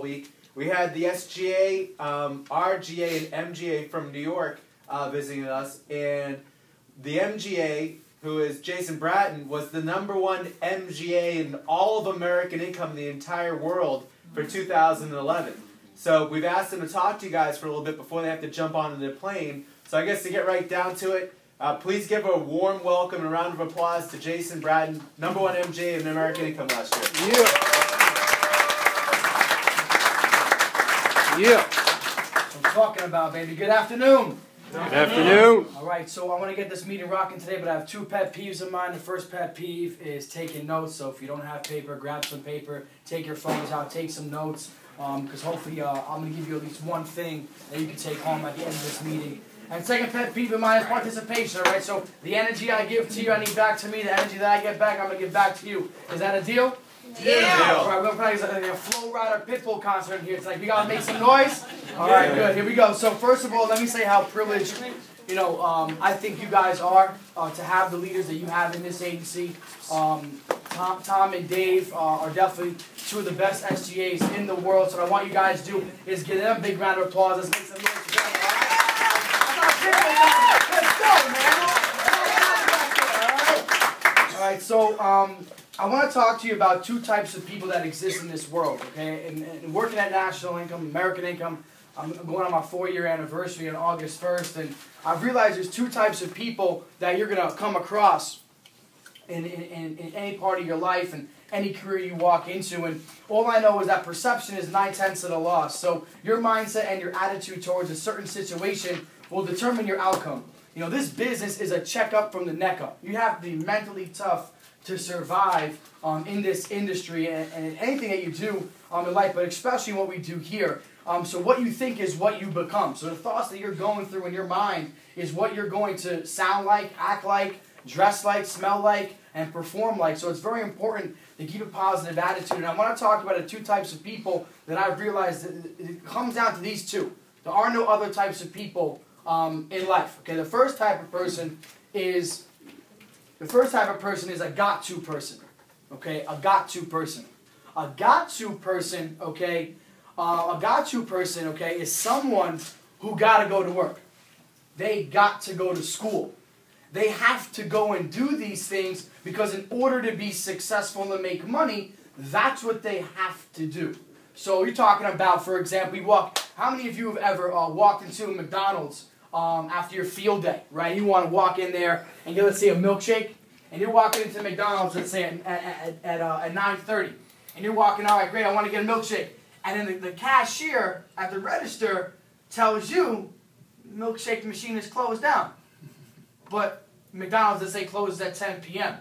week. We had the SGA, RGA, and MGA from New York visiting us, and the MGA, who is Jason Bratin, was the #1 MGA in all of American income in the entire world for 2011. So we've asked them to talk to you guys for a little bit before they have to jump onto their plane. So I guess to get right down to it, please give a warm welcome and a round of applause to Jason Bratin, #1 MGA in American income last year. Yeah. Yeah. That's what I'm talking about, baby. Good afternoon. Good afternoon. All right, so I want to get this meeting rocking today, but I have 2 pet peeves of mine. The first pet peeve is taking notes. So if you don't have paper, grab some paper, take your phones out, take some notes, because hopefully I'm going to give you at least one thing that you can take home at the end of this meeting. And second pet peeve of mine is participation, all right? So the energy I give to you, I need back to me. The energy that I get back, I'm going to give back to you. Is that a deal? Yeah. All right, we're going to play a Flow Rider Pitbull concert here. It's like, we got to make some noise? All right, good. Here we go. So first of all, let me say how privileged, I think you guys are to have the leaders that you have in this agency. Tom and Dave are definitely 2 of the best SGAs in the world. So what I want you guys to do is give them a big round of applause. Let's make some noise together, all right? Let's go, man. All right, so I want to talk to you about 2 types of people that exist in this world, okay? And working at National Income, American Income, I'm going on my 4-year anniversary on August 1st, and I've realized there's 2 types of people that you're going to come across in any part of your life and any career you walk into. And all I know is that perception is 9/10 of the loss. So your mindset and your attitude towards a certain situation will determine your outcome. This business is a checkup from the neck up. You have to be mentally tough to survive in this industry and anything that you do in life, but especially what we do here. So what you think is what you become. So the thoughts that you're going through in your mind is what you're going to sound like, act like, dress like, smell like, and perform like. So it's very important to keep a positive attitude. And I want to talk about the 2 types of people that I've realized that it comes down to these 2. There are no other types of people in life. Okay, the first type of person is a got-to person. Okay, a got-to person. A got-to person, okay, is someone who got to go to work. They got to go to school. They have to go and do these things because in order to be successful and to make money, that's what they have to do. So you're talking about, for example, how many of you have ever walked into a McDonald's after your field day, right? You want to walk in there and get, let's say, a milkshake, and you're walking into McDonald's, let's say, at 9:30, and you're walking, all right, great, I want to get a milkshake. And then the cashier at the register tells you the milkshake machine is closed down. But McDonald's, let's say, closes at 10 p.m.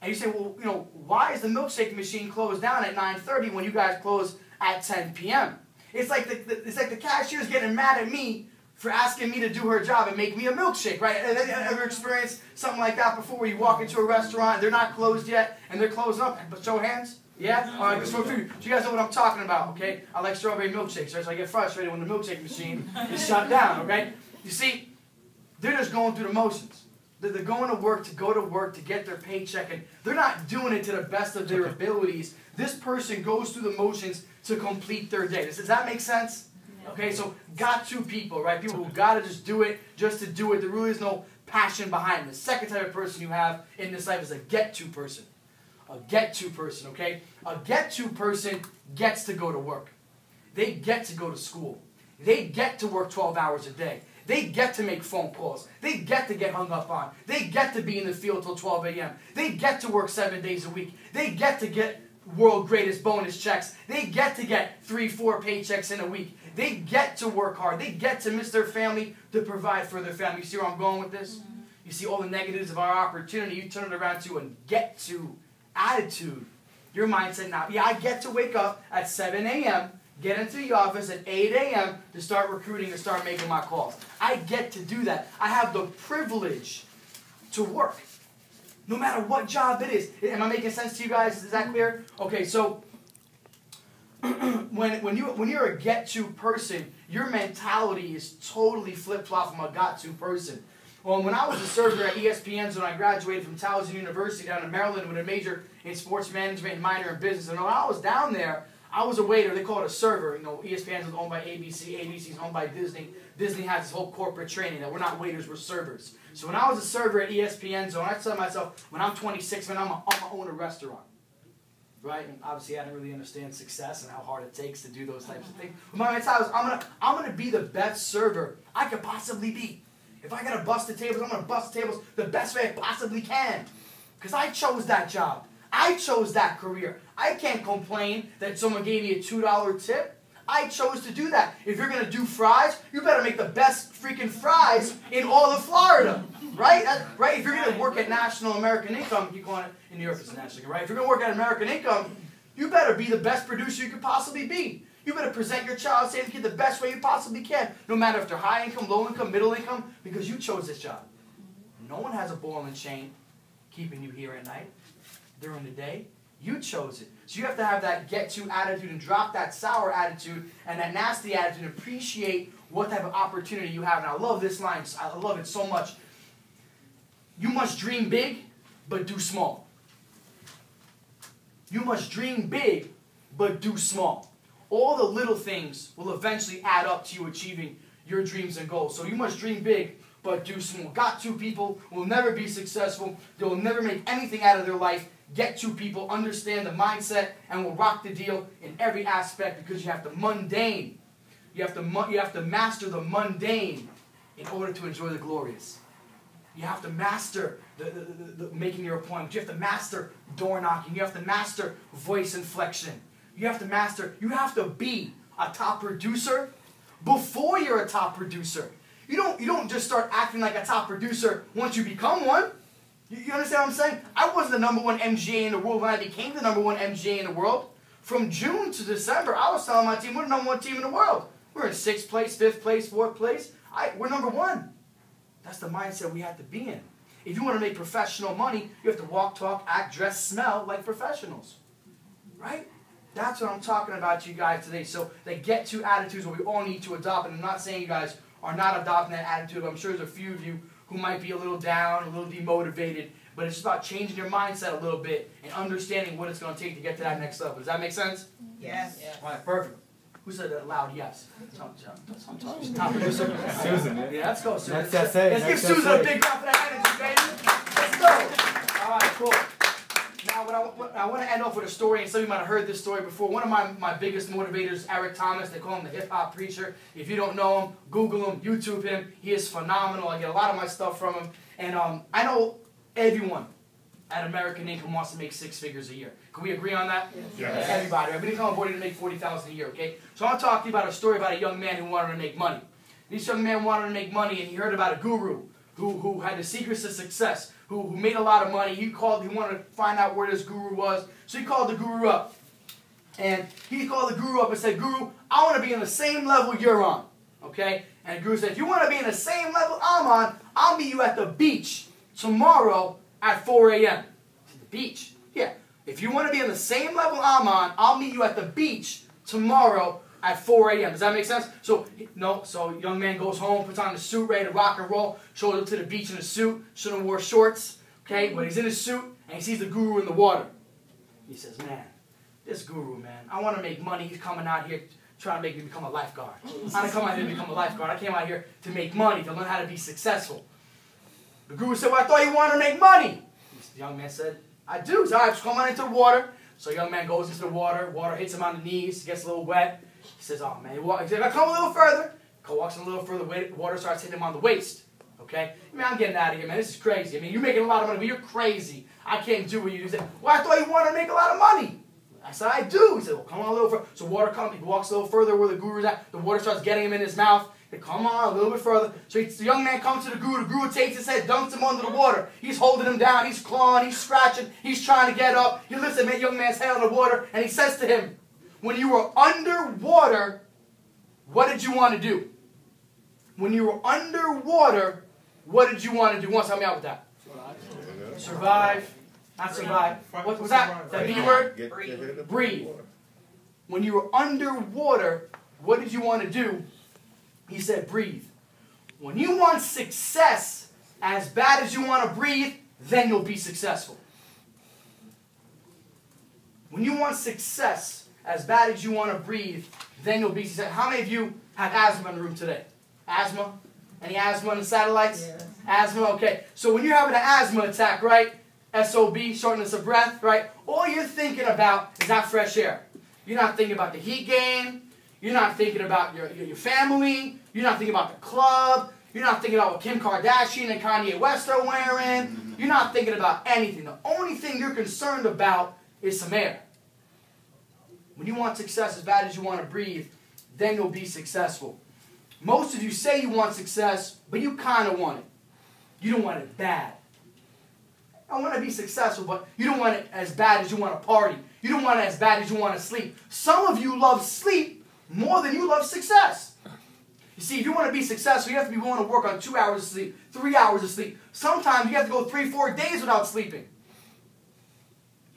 And you say, well, why is the milkshake machine closed down at 9:30 when you guys close at 10 p.m.? It's like the cashier's getting mad at me for asking me to do her job and make me a milkshake, right? Ever experienced something like that before, where you walk into a restaurant and they're not closed yet and they're closing up? But show hands. Yeah? All right, so you guys know what I'm talking about, okay? I like strawberry milkshakes, right? So I get frustrated when the milkshake machine is shut down, okay? You see, they're just going through the motions. They're going to work to get their paycheck, and they're not doing it to the best of their abilities. This person goes through the motions to complete their day. Does that make sense? Okay, so got-to people, right? People who got to just do it just to do it. There really is no passion behind it. The second type of person you have in this life is a get-to person. A get-to person, okay? A get-to person gets to go to work. They get to go to school. They get to work 12 hours a day. They get to make phone calls. They get to get hung up on. They get to be in the field till 12 a.m. They get to work 7 days a week. They get to get world greatest bonus checks. They get to get 3-4 paychecks in a week. They get to work hard. They get to miss their family to provide for their family. You see where I'm going with this? You see all the negatives of our opportunity. You turn it around to a get-to attitude. Your mindset now, yeah, I get to wake up at 7 a.m., get into the office at 8 a.m. to start recruiting and start making my calls. I get to do that. I have the privilege to work, no matter what job it is. Am I making sense to you guys? Is that clear? Okay, so when you're a get-to person, your mentality is totally flip-flop from a got-to person. Well, when I was a server at ESPN's, when I graduated from Towson University down in Maryland with a major in sports management and minor in business, and when I was down there, I was a waiter. They call it a server. You know, ESPN is owned by ABC. ABC is owned by Disney. Disney has this whole corporate training that we're not waiters, we're servers. So when I was a server at ESPN Zone, I said to myself, when I'm 26, man, I'm going to own a restaurant. Right? And obviously, I didn't really understand success and how hard it takes to do those types of things. But my mentality was, I'm gonna be the best server I could possibly be. If I gotta bust the tables, I'm gonna bust the tables the best way I possibly can. Because I chose that job. I chose that career. I can't complain that someone gave me a $2 tip. I chose to do that. If you're going to do fries, you better make the best freaking fries in all of Florida. Right? Right? If you're going to work at National American Income, you call it in New York, it's National Income, right? If you're going to work at American Income, you better be the best producer you could possibly be. You better present your child, say the kid the best way you possibly can. No matter if they're high income, low income, middle income, because you chose this job. No one has a ball and chain keeping you here at night. During the day, you chose it. So you have to have that get-to attitude and drop that sour attitude and that nasty attitude and appreciate what type of opportunity you have. And I love this line. I love it so much. You must dream big, but do small. You must dream big, but do small. All the little things will eventually add up to you achieving your dreams and goals. So you must dream big, but do small. Got to people will never be successful. They will never make anything out of their life. Get to people, understand the mindset, and will rock the deal in every aspect because you have the mundane. You have to master the mundane in order to enjoy the glorious. You have to master the making your appointment. You have to master door knocking. You have to master voice inflection. You have to be a top producer before you're a top producer. You don't just start acting like a top producer once you become one. You understand what I'm saying? I wasn't the #1 MGA in the world when I became the #1 MGA in the world. From June to December, I was telling my team, we're the #1 team in the world. We're in 6th place, 5th place, 4th place. We're #1. That's the mindset we have to be in. If you want to make professional money, you have to walk, talk, act, dress, smell like professionals. Right? That's what I'm talking about to you guys today. So the get-to attitudes what we all need to adopt. And I'm not saying you guys are not adopting that attitude, but I'm sure there's a few of you who might be a little down, a little demotivated, but it's about changing your mindset a little bit and understanding what it's going to take to get to that next level. Does that make sense? Yes. All right, perfect. Who said that loud yes? Top producer. Susan, man. Yeah, let's go, Susan. That's it. Let's give Susan a big round for that energy, baby. Let's go. All right, cool. Now, I want to end off with a story, and some of you might have heard this story before. One of my biggest motivators, Eric Thomas, they call him the hip-hop preacher. If you don't know him, Google him, YouTube him. He is phenomenal. I get a lot of my stuff from him. And I know everyone at American Income wants to make 6 figures a year. Can we agree on that? Yes. Everybody. I've been on board to make $40,000 a year, okay? So I want to talk to you about a story about a young man who wanted to make money. This young man wanted to make money, and he heard about a guru who had the secrets to success, who made a lot of money. He wanted to find out where this guru was. So he called the guru up. And he called the guru up and said, Guru, I want to be on the same level you're on. Okay? And the guru said, if you want to be in the same level I'm on, I'll meet you at the beach tomorrow at 4 a.m. The beach? Yeah. If you want to be on the same level I'm on, I'll meet you at the beach tomorrow at 4 a.m. Does that make sense? So young man goes home, puts on the suit, ready to rock and roll, shows up to the beach in a suit, shouldn't have wore shorts, okay? But he's in his suit, and he sees the guru in the water. He says, man, this guru, man, I want to make money. He's coming out here trying to make me become a lifeguard. I didn't come out here to become a lifeguard. I came out here to make money, to learn how to be successful. The guru said, well, I thought you wanted to make money. The young man said, I do. He said, all right, just come on into the water. So the young man goes into the water. Water hits him on the knees. He gets a little wet. He says, oh, man. He said, if I come a little further, walks a little further, water starts hitting him on the waist. Okay? I mean, I'm getting out of here, man. This is crazy. I mean, you're making a lot of money, but you're crazy. I can't do what you do. He said, well, I thought you wanted to make a lot of money. I said, I do. He said, well, come on a little further. So water comes. He walks a little further where the guru's at. The water starts getting him in his mouth. He said, come on a little bit further. So the young man comes to the guru. The guru takes his head, dunks him under the water. He's holding him down. He's clawing. He's scratching. He's trying to get up. He lifts the young man's head out of the water, and he says to him, when you were underwater, what did you want to do? When you were underwater, what did you want to do? Want to help me out with that? Survive. Not survive. What was that? That B word? Breathe. When you were underwater, what did you want to do? He said, breathe. When you want success as bad as you want to breathe, then you'll be successful. When you want success as bad as you want to breathe, then you'll be successful. How many of you have asthma in the room today? Asthma? Any asthma in the satellites? Yeah. Asthma, okay. So when you're having an asthma attack, right? SOB, shortness of breath, right? All you're thinking about is that fresh air. You're not thinking about the heat gain. You're not thinking about your family. You're not thinking about the club. You're not thinking about what Kim Kardashian and Kanye West are wearing. You're not thinking about anything. The only thing you're concerned about is some air. When you want success as bad as you want to breathe, then you'll be successful. Most of you say you want success, but you kind of want it. You don't want it bad. I want to be successful, but you don't want it as bad as you want to party. You don't want it as bad as you want to sleep. Some of you love sleep more than you love success. You see, if you want to be successful, you have to be willing to work on 2 hours of sleep, 3 hours of sleep. Sometimes you have to go 3-4 days without sleeping.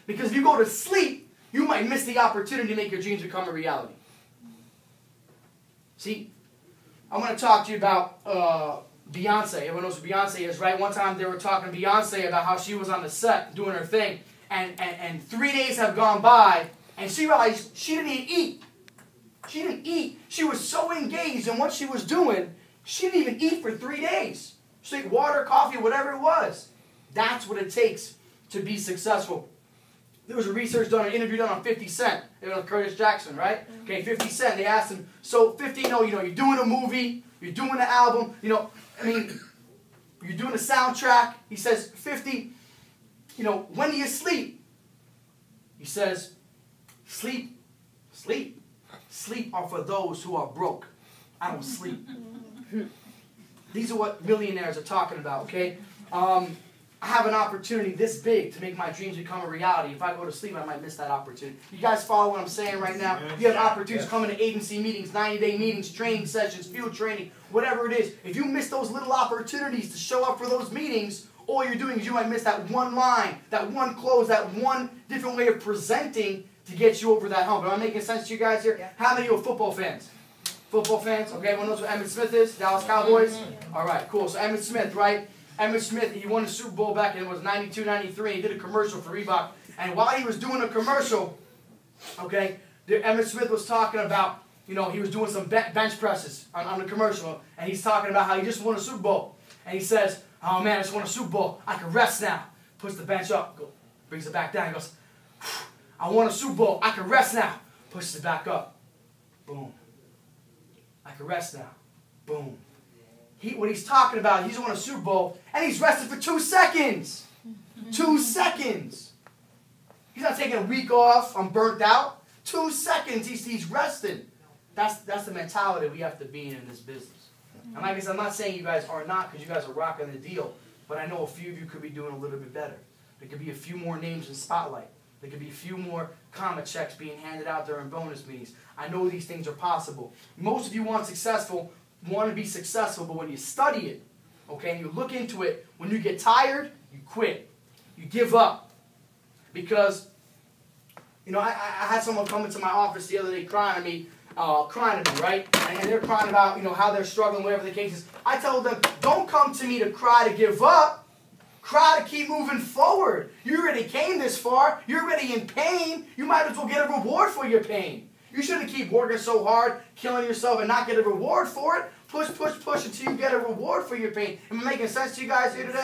Because if you go to sleep, you might miss the opportunity to make your dreams become a reality. See, I want to talk to you about Beyonce. Everyone knows who Beyonce is, right? One time they were talking to Beyonce about how she was on the set doing her thing. And 3 days have gone by, and she realized she didn't even eat. She didn't eat. She was so engaged in what she was doing, she didn't even eat for 3 days. She drank water, coffee, whatever it was. That's what it takes to be successful. There was a research done, an interview done on 50 Cent. It was Curtis Jackson, right? Okay, 50 Cent. They asked him, so 50, you know, you're doing a movie, you're doing an album, you're doing a soundtrack. He says, 50, when do you sleep? He says, sleep. Sleep are for those who are broke. I don't sleep. These are what millionaires are talking about, okay? I have an opportunity this big to make my dreams become a reality. If I go to sleep, I might miss that opportunity. You guys follow what I'm saying right now? You have opportunities coming to agency meetings, 90-day meetings, training sessions, field training, whatever it is. If you miss those little opportunities to show up for those meetings, all you're doing is you might miss that one line, that one close, that one different way of presenting to get you over that hump. Am I making sense to you guys here? Yeah. How many of you are football fans? Football fans? Okay, everyone knows what Emmitt Smith is? Dallas Cowboys? All right, cool. So Emmitt Smith, right? Emmitt Smith, he won the Super Bowl back in, it was 92, 93. He did a commercial for Reebok. And while he was doing a commercial, okay, Emmitt Smith was talking about, he was doing some bench presses on the commercial. And he's talking about how he just won a Super Bowl. And he says, oh man, I just won a Super Bowl. I can rest now. Puts the bench up, brings it back down. He goes, I won a Super Bowl. I can rest now. Pushes it back up. Boom. I can rest now. Boom. What he's talking about, he's won a Super Bowl, and he's rested for 2 seconds. 2 seconds. He's not taking a week off. I'm burnt out. 2 seconds. He's resting. That's the mentality we have to be in this business. And like I said, I'm not saying you guys are not, because you guys are rocking the deal. But I know a few of you could be doing a little bit better. There could be a few more names in Spotlight. There could be a few more comma checks being handed out during bonus meetings. I know these things are possible. Most of you want to be successful, but when you study it, okay, and you look into it, when you get tired, you quit. You give up. Because, I had someone come into my office the other day crying at me, right? And they're crying about, how they're struggling, whatever the case is. I told them, don't come to me to cry to give up. Cry to keep moving forward. You already came this far. You're already in pain. You might as well get a reward for your pain. You shouldn't keep working so hard, killing yourself, and not get a reward for it. Push until you get a reward for your pain. Am I making sense to you guys here today?